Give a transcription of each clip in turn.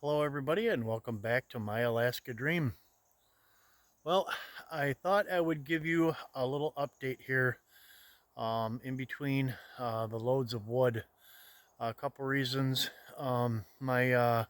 Hello, everybody, and welcome back to My Alaska Dream. Well, I thought I would give you a little update here in between the loads of wood. A couple reasons. My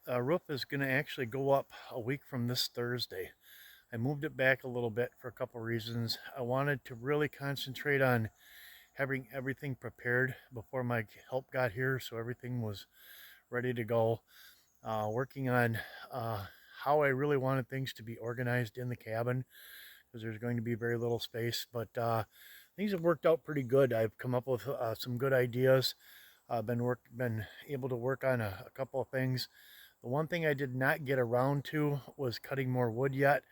roof is going to actually go up a week from this Thursday. I moved it back a little bit for a couple reasons. I wanted to really concentrate on having everything prepared before my help got here, so everything was ready to go. Working on how I really wanted things to be organized in the cabin because there's going to be very little space. But things have worked out pretty good. I've come up with some good ideas. I've been able to work on a couple of things. The one thing I did not get around to was cutting more wood yet.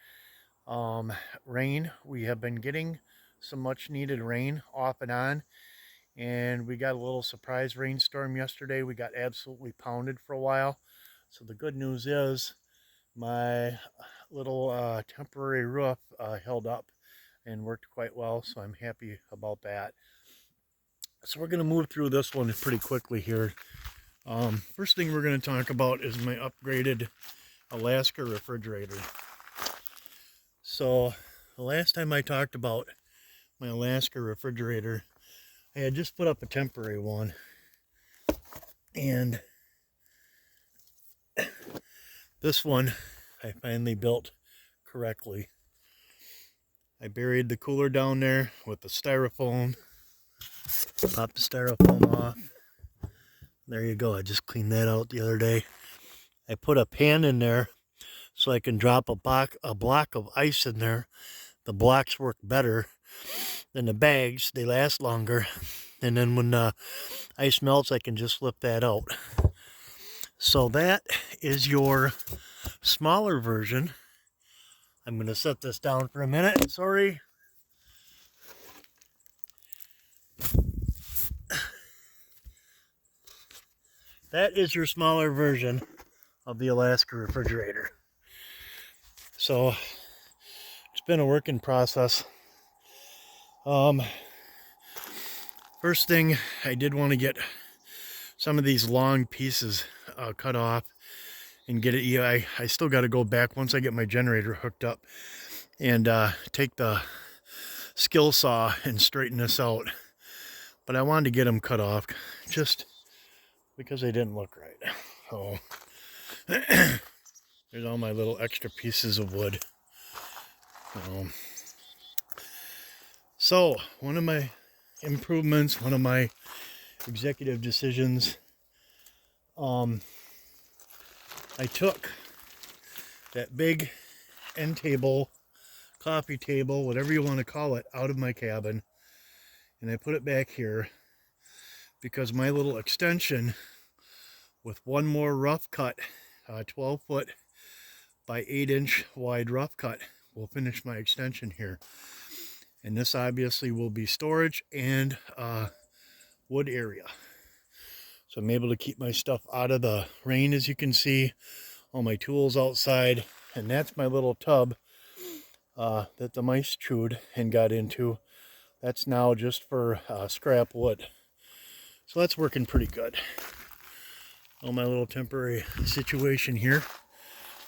Um, Rain. We have been getting some much needed rain off and on, and we got a little surprise rainstorm yesterday. We got absolutely pounded for a while. So the good news is my little temporary roof held up and worked quite well. So I'm happy about that. So we're going to move through this one pretty quickly here. First thing we're going to talk about is my upgraded Alaska refrigerator. So the last time I talked about my Alaska refrigerator, I had just put up a temporary one, and this one I finally built correctly. I buried the cooler down there with the styrofoam. Pop the styrofoam off. There you go. I just cleaned that out the other day. I put a pan in there so I can drop a block of ice in there. The blocks work better than the bags. They last longer. And then when the ice melts, I can just flip that out. So that is your smaller version. I'm going to set this down for a minute. Sorry. That is your smaller version of the Alaska refrigerator. So it's been a working process. First thing, I did want to get some of these long pieces cut off and get it. Yeah, I still got to go back once I get my generator hooked up and take the skill saw and straighten this out. But I wanted to get them cut off just because they didn't look right. So there's all my little extra pieces of wood. So one of my improvements, one of my executive decisions, I took that big end table, coffee table, whatever you want to call it, out of my cabin, and I put it back here because my little extension with one more rough cut, 12 foot by 8-inch wide rough cut, will finish my extension here. And this obviously will be storage and wood area. So I'm able to keep my stuff out of the rain, as you can see, all my tools outside. And that's my little tub that the mice chewed and got into. That's now just for scrap wood. So that's working pretty good. All my little temporary situation here,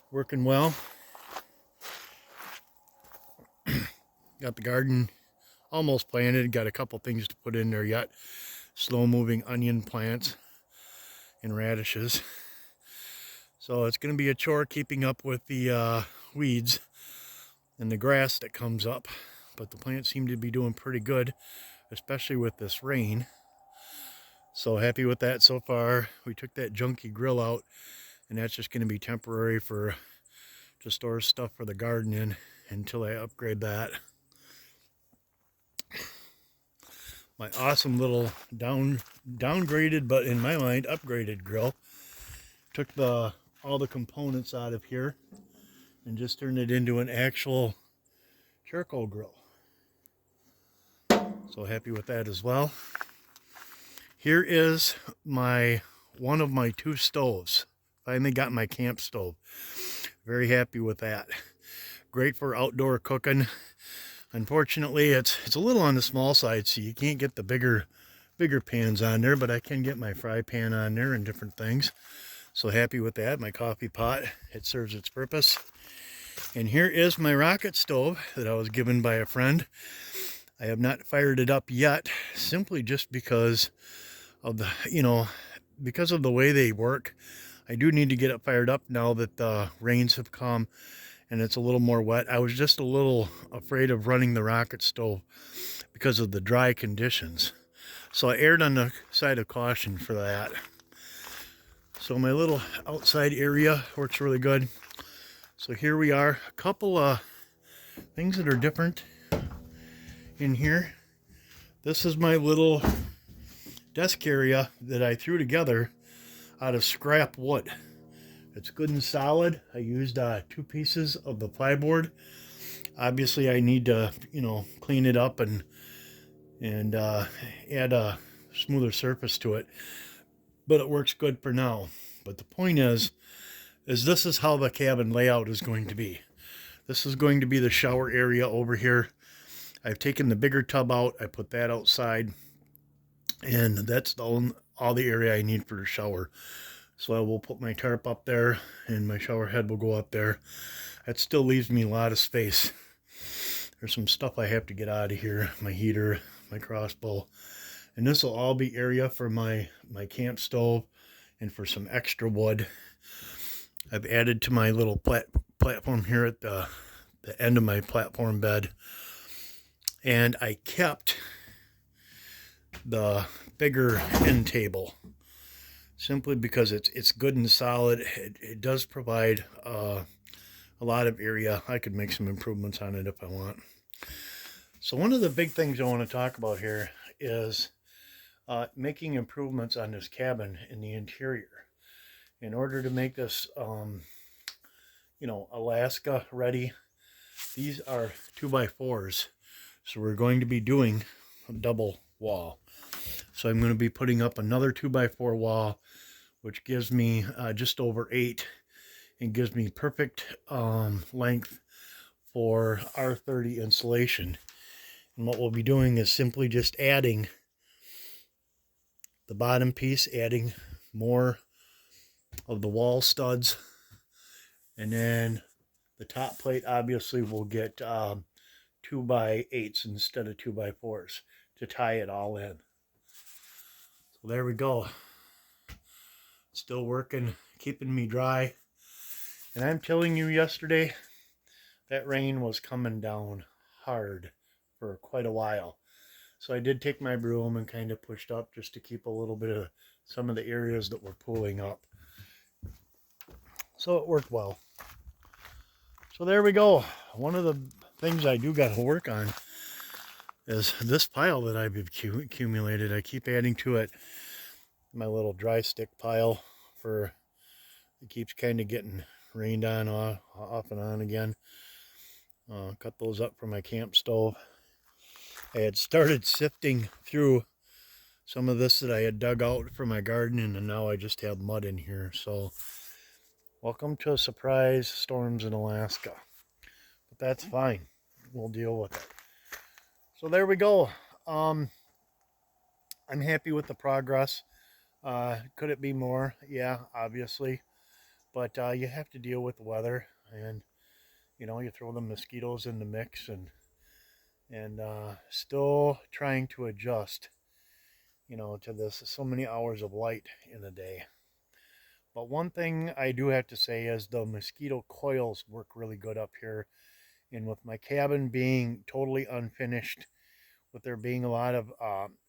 working well. Got the garden almost planted. Got a couple things to put in there yet. Slow moving onion plants and radishes. So it's going to be a chore keeping up with the weeds and the grass that comes up. But the plants seem to be doing pretty good, especially with this rain. So happy with that so far. We took that junky grill out, and that's just going to be temporary to store stuff for the garden in until I upgrade that. My awesome little downgraded, but in my mind upgraded grill. Took all the components out of here and just turned it into an actual charcoal grill. So happy with that as well. Here is one of my 2 stoves. Finally got my camp stove. Very happy with that. Great for outdoor cooking. Unfortunately, it's a little on the small side, so you can't get the bigger pans on there, but I can get my fry pan on there and different things. So happy with that. My coffee pot, it serves its purpose. And here is my rocket stove that I was given by a friend. I have not fired it up yet, simply just because of the, because of the way they work. I do need to get it fired up now that the rains have come and it's a little more wet. I was just a little afraid of running the rocket stove because of the dry conditions. So I erred on the side of caution for that. So my little outside area works really good. So here we are, a couple of things that are different in here. This is my little desk area that I threw together out of scrap wood. It's good and solid. I used 2 pieces of the plyboard. Obviously I need to, clean it up and add a smoother surface to it, but it works good for now. But the point is this is how the cabin layout is going to be. This is going to be the shower area over here. I've taken the bigger tub out. I put that outside, and that's all the area I need for the shower. So I will put my tarp up there, and my shower head will go up there. That still leaves me a lot of space. There's some stuff I have to get out of here. My heater, my crossbow. And this will all be area for my camp stove and for some extra wood. I've added to my little platform here at the end of my platform bed. And I kept the bigger end table simply because it's good and solid. It does provide a lot of area. I could make some improvements on it if I want. So one of the big things I want to talk about here is making improvements on this cabin in the interior. In order to make this, Alaska ready, these are 2x4s. So we're going to be doing a double wall. So I'm going to be putting up another 2x4 wall, which gives me just over 8 and gives me perfect length for R30 insulation. And what we'll be doing is simply just adding the bottom piece, adding more of the wall studs, and then the top plate obviously will get 2x8s instead of 2x4s to tie it all in. So there we go. Still working, keeping me dry. And I'm telling you, yesterday that rain was coming down hard for quite a while. So I did take my broom and kind of pushed up just to keep a little bit of some of the areas that were pooling up. So it worked well. So there we go. One of the things I do got to work on is this pile that I've accumulated. I keep adding to it. My little dry stick pile it keeps kind of getting rained on off and on again. Cut those up for my camp stove. I had started sifting through some of this that I had dug out for my garden, and now I just have mud in here. So welcome to surprise storms in Alaska. But that's fine. We'll deal with it. So there we go. I'm happy with the progress. Could it be more? Yeah, obviously. But you have to deal with the weather, and you throw the mosquitoes in the mix, and still trying to adjust, to this so many hours of light in a day. But one thing I do have to say is the mosquito coils work really good up here. And with my cabin being totally unfinished, with there being a lot of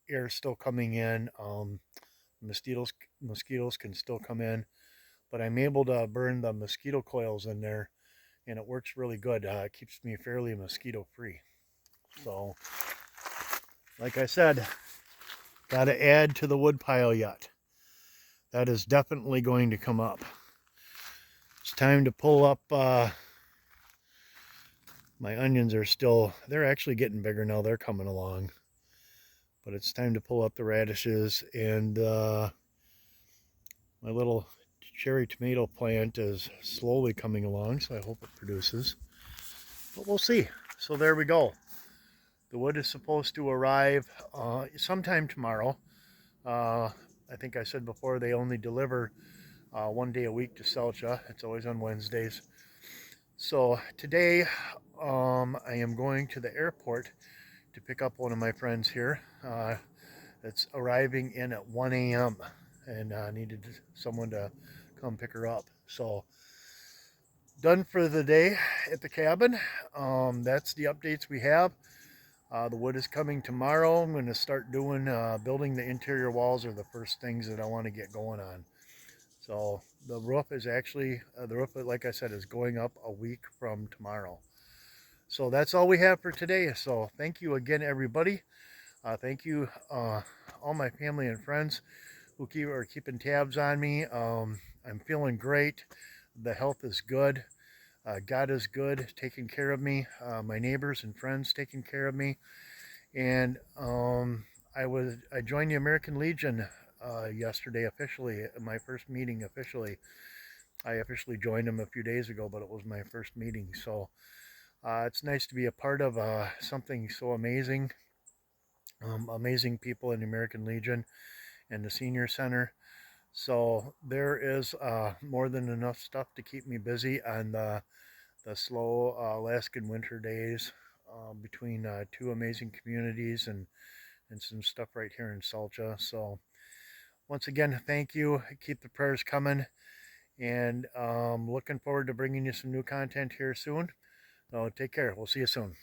air still coming in, mosquitoes can still come in. But I'm able to burn the mosquito coils in there, and it works really good. It keeps me fairly mosquito free. So, like I said, got to add to the wood pile yet. That is definitely going to come up. It's time to pull up. My onions they're actually getting bigger now. They're coming along. But it's time to pull up the radishes, and my little cherry tomato plant is slowly coming along, so I hope it produces. But we'll see. So there we go. The wood is supposed to arrive sometime tomorrow. I think I said before they only deliver one day a week to Celcha. It's always on Wednesdays. So today I am going to the airport to pick up one of my friends here. That's arriving in at 1 a.m. and needed someone to come pick her up. So done for the day at the cabin. That's the updates we have. The wood is coming tomorrow. I'm going to start doing building the interior walls are the first things that I want to get going on. So the roof is actually, the roof, like I said, is going up a week from tomorrow. So that's all we have for today. So thank you again, everybody. Thank you, all my family and friends who are keeping tabs on me. I'm feeling great. The health is good. God is good, taking care of me. My neighbors and friends taking care of me. And I joined the American Legion yesterday officially. My first meeting officially. I officially joined them a few days ago, but it was my first meeting. So it's nice to be a part of something so amazing. Amazing people in the American Legion and the Senior Center. So there is more than enough stuff to keep me busy on the slow Alaskan winter days between two amazing communities and some stuff right here in Salcha. So once again, thank you. Keep the prayers coming, and looking forward to bringing you some new content here soon. So take care. We'll see you soon.